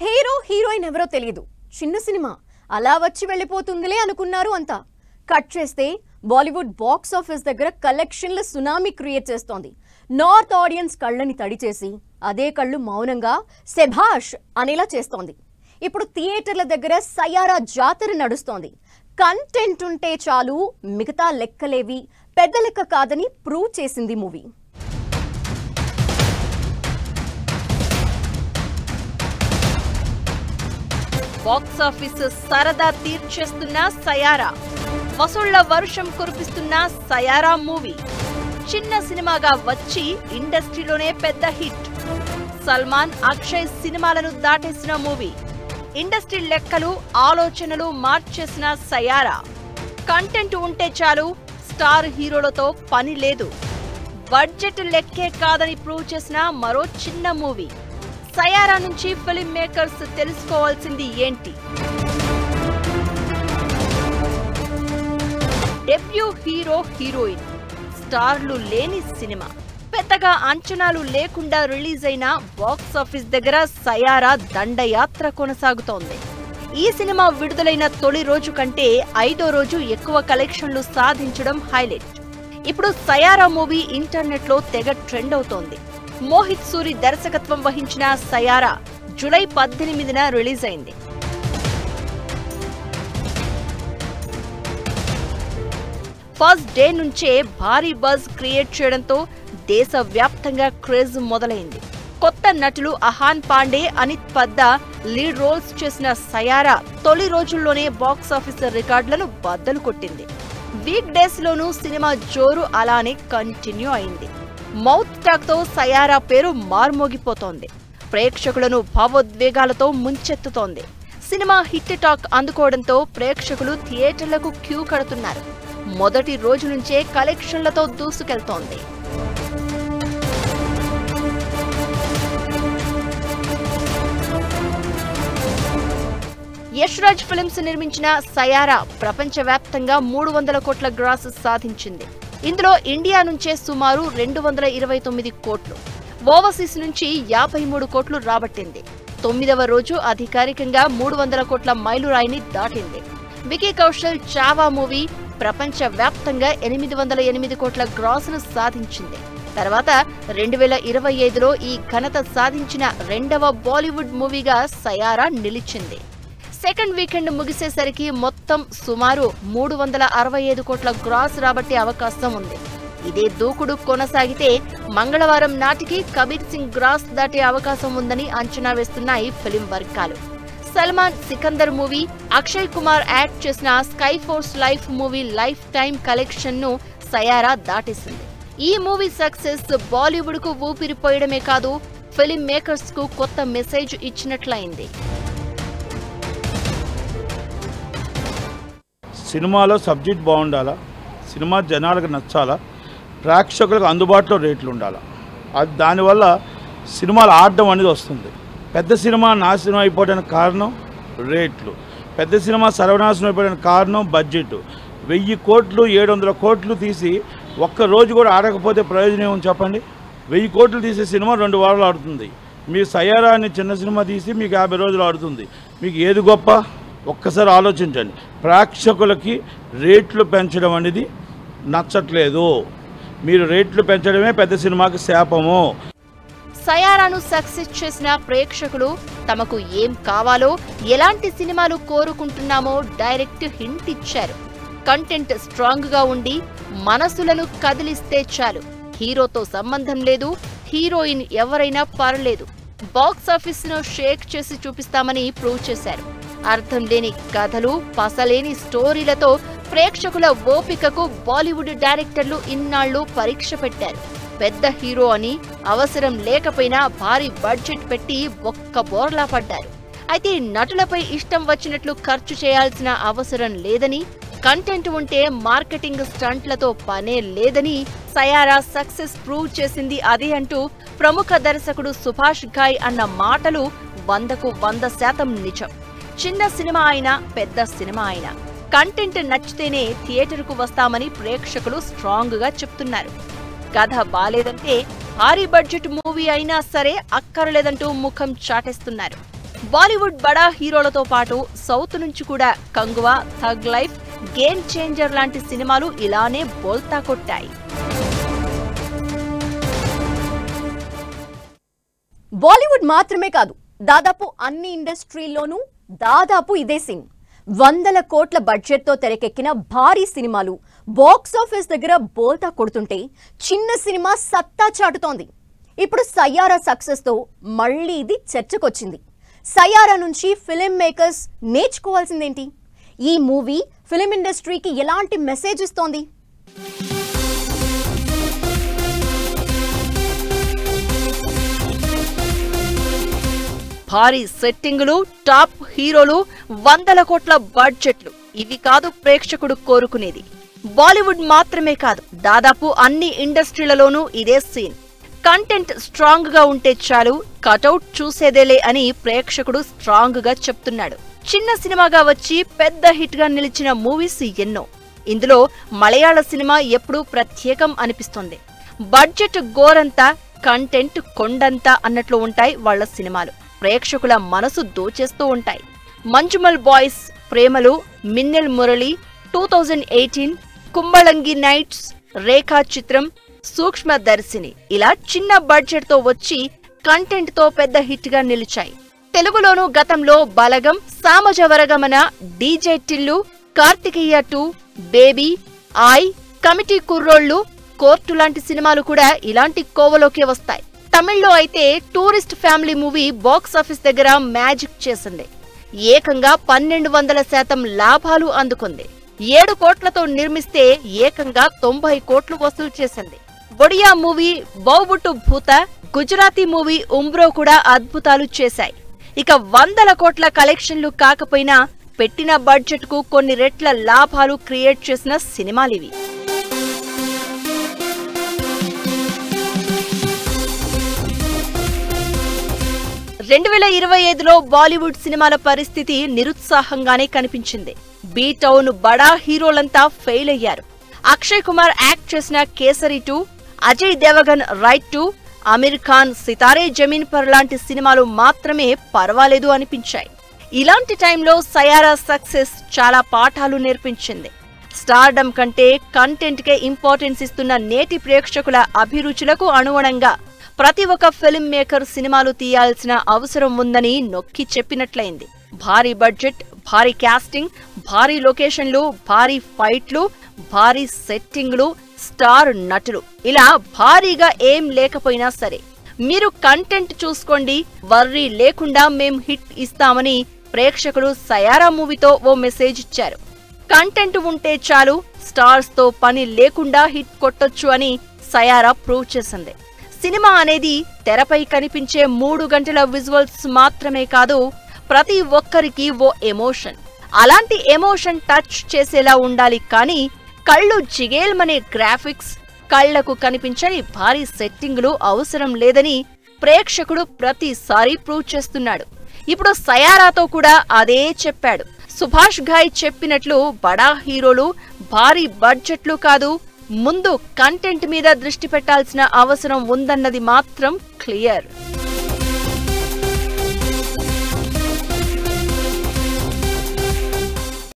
Hero heroine ఎవరో తెలియదు, చిన్న సినిమా అలా వచ్చి వెళ్ళిపోతుందిలే అనుకున్నారు అంతా. కట్ చేస్తే బాలీవుడ్ బాక్స్ ఆఫీస్ దగ్గర కలెక్షన్ల సునామీ క్రియేట్ చేస్తోంది. నార్త్ ఆడియన్స్ కళ్ళని తడిచేసి అదే కళ్ళు మౌనంగా శభాష్ అనేలా చేస్తోంది. ఇప్పుడు థియేటర్ల దగ్గర సయారా జాతర నడుస్తోంది. కంటెంట్ ఉంటే చాలు, మిగతా లెక్కలేవి పెద్ద లెక్క కాదని ప్రూవ్ చేసింది మూవీ. బాక్స్ ఆఫీస్ సరదా తీర్చేస్తున్న సయారా, వసూళ్ల వర్షం కురిపిస్తున్న సయారా మూవీ చిన్న సినిమాగా వచ్చి ఇండస్ట్రీలోనే పెద్ద హిట్. సల్మాన్, అక్షయ్ సినిమాలను దాటేసిన మూవీ. ఇండస్ట్రీ లెక్కలు, ఆలోచనలు మార్చేసిన సయారా. కంటెంట్ ఉంటే చాలు, స్టార్ హీరోలతో పని లేదు. బడ్జెట్ లెక్కే కాదని ప్రూవ్ చేసిన మరో చిన్న మూవీ. సయారా నుంచి ఫిల్మ్ మేకర్స్ తెలుసుకోవాల్సింది ఏంటి? డెబ్యూ హీరో హీరోయిన్, స్టార్లు లేని సినిమా. పెద్దగా అంచనాలు లేకుండా రిలీజ్ అయిన బాక్స్ ఆఫీస్ దగ్గర సయారా దండయాత్ర కొనసాగుతోంది. ఈ సినిమా విడుదలైన తొలి రోజు కంటే 5వ రోజు ఎక్కువ కలెక్షన్లు సాధించడం హైలైట్. ఇప్పుడు సయారా మూవీ ఇంటర్నెట్ లో తెగ ట్రెండ్ అవుతోంది. మోహిత్ సూరి దర్శకత్వం వహించిన సయారా జూలై 18న రిలీజ్ అయింది. ఫస్ట్ డే నుంచే భారీ బజ్ క్రియేట్ చేయడంతో దేశవ్యాప్తంగా క్రేజ్ మొదలైంది. కొత్త నటులు అహాన్ పాండే, అనిత్ పద్దా లీడ్ రోల్స్ చేసిన సయారా తొలి రోజుల్లోనే బాక్స్ ఆఫీస్ రికార్డులను బద్దలు కొట్టింది. వీక్ డేస్ లోనూ సినిమా జోరు అలానే కంటిన్యూ అయింది. మౌత్ టాక్ తో సయారా పేరు మార్మోగిపోతోంది. ప్రేక్షకులను భావోద్వేగాలతో ముంచెత్తుతోంది. సినిమా హిట్ టాక్ అందుకోవడంతో ప్రేక్షకులు థియేటర్లకు క్యూ కడుతున్నారు. మొదటి రోజు నుంచే కలెక్షన్లతో దూసుకెళ్తోంది. యష్ రాజ్ ఫిల్మ్స్ నిర్మించిన సయారా ప్రపంచవ్యాప్తంగా 300 కోట్ల గ్రాస్ సాధించింది. ఇందులో ఇండియా నుంచే సుమారు 229 కోట్లు, ఓవర్సీస్ నుంచి 53 కోట్లు రాబట్టింది. 9వ రోజు అధికారికంగా 300 కోట్ల మైలురాయిని దాటింది. వికీ కౌశల్ చావా మూవీ ప్రపంచవ్యాప్తంగా 808 కోట్ల గ్రాస్ను సాధించింది. తర్వాత 2025లో ఈ ఘనత సాధించిన 2వ బాలీవుడ్ మూవీగా సయారా నిలిచింది. సెకండ్ వీకెండ్ ముగిసేసరికి మొత్తం సుమారు 365 కోట్ల గ్రాస్ రాబట్టే అవకాశం ఉంది. ఇదే దూకుడు కొనసాగితే మంగళవారం నాటికి కబీర్ సింగ్ గ్రాస్ దాటే అవకాశం ఉందని అంచనా వేస్తున్నాయి ఫిలిం వర్గాలు. సల్మాన్ సికందర్ మూవీ, అక్షయ్ కుమార్ యాక్ట్ చేసిన sky force life movie life time collection ను సయారా దాటేసింది. ఈ మూవీ సక్సెస్ బాలీవుడ్ కు ఊపిరిపోయడమే కాదు, ఫిలిం మేకర్స్ కు కొత్త మెసేజ్ ఇచ్చినట్లయింది. సినిమాలో సబ్జెక్ట్ బాగుండాలా, సినిమా జనాలకు నచ్చాలా, ప్రేక్షకులకు అందుబాటులో రేట్లు ఉండాలా. అది దానివల్ల సినిమాలు ఆడడం అనేది వస్తుంది. పెద్ద సినిమా నాశనం అయిపోవడానికి కారణం రేట్లు, పెద్ద సినిమా సర్వనాశనం అయిపోవడానికి కారణం బడ్జెట్. 1000 కోట్లు 700 కోట్లు తీసి ఒక్కరోజు కూడా ఆడకపోతే ప్రయోజనం ఏమని చెప్పండి. 1000 కోట్లు తీసే సినిమా 2 వారాలు ఆడుతుంది. మీ సయారా అనే చిన్న సినిమా తీసి మీకు 50 రోజులు ఆడుతుంది. మీకు ఏది గొప్ప? ఒక్కసారి ఆలోచించండి. ప్రేక్షకులకి రేట్లు పెంచడం అనేది నచ్చట్లేదు. మీరు రేట్లు పెంచడమే పెద్ద సినిమాకి శాపము. సయారాను సక్సెస్ చేసిన ప్రేక్షకులు తమకు ఏం కావాలో, ఎలాంటి సినిమాలు కోరుకుంటున్నామో డైరెక్ట్ హింట్ ఇచ్చారు. కంటెంట్ స్ట్రాంగ్ గా ఉండి మనసులను కదిలిస్తే చాలు. హీరోతో సంబంధం లేదు, హీరోయిన్ ఎవరైనా పర్లేదు, బాక్స్ ఆఫీస్ ను షేక్ చేసి చూపిస్తామని ప్రూవ్ చేశారు. అర్థం లేని కథలు, పసలేని స్టోరీలతో ప్రేక్షకుల ఓపికకు బాలీవుడ్ డైరెక్టర్లు ఇన్నాళ్లు పరీక్ష పెట్టారు. పెద్ద హీరో అని అవసరం లేకపోయినా భారీ బడ్జెట్ పెట్టి ఒక్క బోర్లా పడ్డారు. అయితే నటులపై ఇష్టం వచ్చినట్లు ఖర్చు చేయాల్సిన అవసరం లేదని, కంటెంట్ ఉంటే మార్కెటింగ్ స్టంట్లతో పనే లేదని సయారా సక్సెస్ ప్రూవ్ చేసింది అదే అంటూ ప్రముఖ దర్శకుడు సుభాష్ ఘాయ్ అన్న మాటలు 100కు 100% నిజం. చిన్న సినిమా అయినా, పెద్ద సినిమా అయినా కంటెంట్ నచ్చితేనే థియేటర్కు వస్తామని ప్రేక్షకులు స్ట్రాంగ్ గా చెప్తున్నారు. కథ బాలేదంటే భారీ బడ్జెట్ మూవీ అయినా సరే అక్కర్లేదంటూ ముఖం చాటేస్తున్నారు. బాలీవుడ్ బడా హీరోలతో పాటు సౌత్ నుంచి కూడా Kanguva, tug life, game changer లాంటి సినిమాలు ఇలానే బోల్తా కొట్టాయి. బాలీవుడ్ మాత్రమే కాదు, దాదాపు అన్ని ఇండస్ట్రీల్లోనూ దాదాపు ఇదే సీన్. 100 కోట్ల బడ్జెట్తో తెరకెక్కిన భారీ సినిమాలు బాక్స్ ఆఫీస్ దగ్గర బోల్తా కొడుతుంటే చిన్న సినిమా సత్తా చాటుతోంది. ఇప్పుడు సయ్యారా సక్సెస్తో మళ్ళీ ఇది చర్చకొచ్చింది. సయ్యారా నుంచి ఫిలిం మేకర్స్ నేర్చుకోవాల్సిందేంటి? ఈ మూవీ ఫిలిం ఇండస్ట్రీకి ఎలాంటి మెసేజ్ ఇస్తోంది? భారీ సెట్టింగులు, టాప్ హీరోలు, 100 కోట్ల బడ్జెట్లు, ఇవి కాదు ప్రేక్షకుడు కోరుకునేది. బాలీవుడ్ మాత్రమే కాదు, దాదాపు అన్ని ఇండస్ట్రీలలోనూ ఇదే సీన్. కంటెంట్ స్ట్రాంగ్ గా ఉంటే చాలు, కటౌట్ చూసేదేలే అని ప్రేక్షకుడు స్ట్రాంగ్ గా చెప్తున్నాడు. చిన్న సినిమాగా వచ్చి పెద్ద హిట్ గా నిలిచిన మూవీస్ ఎన్నో. ఇందులో మలయాళ సినిమా ఎప్పుడూ ప్రత్యేకం అనిపిస్తుంది. బడ్జెట్ గోరంతా, కంటెంట్ కొండంతా అన్నట్లు ఉంటాయి వాళ్ల సినిమాలు. ప్రేక్షకుల మనసు దోచేస్తూ ఉంటాయి. మంజుమల్ బాయ్స్, ప్రేమలు, మిన్నెల్ మురళి, 2018, కుంబళంగి నైట్స్, రేఖా చిత్రం, సూక్ష్మదర్శిని ఇలా చిన్న బడ్జెట్ తో వచ్చి కంటెంట్ తో పెద్ద హిట్ గా నిలిచాయి. తెలుగులోనూ గతంలో బలగం, సామజవరగమన, డీజే టిల్లు, కార్తికేయ 2, బేబీ, ఆయ్, కమిటీ కుర్రోళ్లు, కోర్టు లాంటి సినిమాలు కూడా ఇలాంటి కోవలోకే వస్తాయి. తమిళ్లో అయితే tourist family movie box office దగ్గర మ్యాజిక్ చేసింది. ఏకంగా 1200% లాభాలు అందుకుంది. 7 కోట్లతో నిర్మిస్తే ఏకంగా 90 కోట్లు వసూలు చేసింది. ఒడియా మూవీ బౌబుట్టు భూత, గుజరాతీ మూవీ ఉంబ్రో కూడా అద్భుతాలు చేశాయి. ఇక 100 కోట్ల కలెక్షన్లు కాకపోయినా పెట్టిన బడ్జెట్ కు కొన్ని రెట్ల లాభాలు క్రియేట్ చేసిన సినిమాలివి. 2025లో బాలీవుడ్ సినిమాల పరిస్థితి నిరుత్సాహంగానే కనిపించింది. బీ టౌన్ బడా హీరోలంతా ఫెయిల్ అయ్యారు. అక్షయ్ కుమార్ యాక్ట్ చేసిన కేసరి 2, అజయ్ దేవగన్ రైట్ 2, అమీర్ ఖాన్ సితారే జమీన్ పర్ లాంటి సినిమాలు మాత్రమే పర్వాలేదు అనిపించాయి. ఇలాంటి టైంలో సయారా సక్సెస్ చాలా పాఠాలు నేర్పించింది. స్టార్డమ్ కంటే కంటెంట్ కే ఇంపార్టెన్స్ ఇస్తున్న నేటి ప్రేక్షకుల అభిరుచులకు అనుగుణంగా ప్రతి ఒక్క ఫిల్మ్ మేకర్ సినిమాలు తీయాల్సిన అవసరం ఉందని నొక్కి చెప్పినట్లయింది. భారీ బడ్జెట్, భారీ కాస్టింగ్, భారీ లొకేషన్లు, భారీ ఫైట్లు, భారీ సెట్టింగ్లు, స్టార్ నటులు, ఇలా భారీగా ఏం లేకపోయినా సరే మీరు కంటెంట్ చూసుకోండి, వర్రీ లేకుండా మేం హిట్ ఇస్తామని ప్రేక్షకులు సయారా మూవీతో ఓ మెసేజ్ ఇచ్చారు. కంటెంట్ ఉంటే చాలు, స్టార్స్ తో పని లేకుండా హిట్ కొట్టొచ్చు అని సయారా ప్రూవ్ చేసింది. సినిమా అనేది తెరపై కనిపించే 3 గంటల విజువల్స్ మాత్రమే కాదు, ప్రతి ఒక్కరికి ఓ ఎమోషన్. అలాంటి ఎమోషన్ టచ్ చేసేలా ఉండాలి. కానీ కళ్ళు జిగేల్మనే గ్రాఫిక్స్, కళ్లకు కనిపించని భారీ సెట్టింగులు అవసరం లేదని ప్రేక్షకుడు ప్రతిసారి ప్రూవ్ చేస్తున్నాడు. ఇప్పుడు సయారాతో కూడా అదే చెప్పాడు. సుభాష్ ఘాయ్ చెప్పినట్లు బడా హీరోలు, భారీ బడ్జెట్లు కాదు, ముందు కంటెంట్ మీద దృష్టి పెట్టాల్సిన అవసరం ఉందన్నది మాత్రం క్లియర్.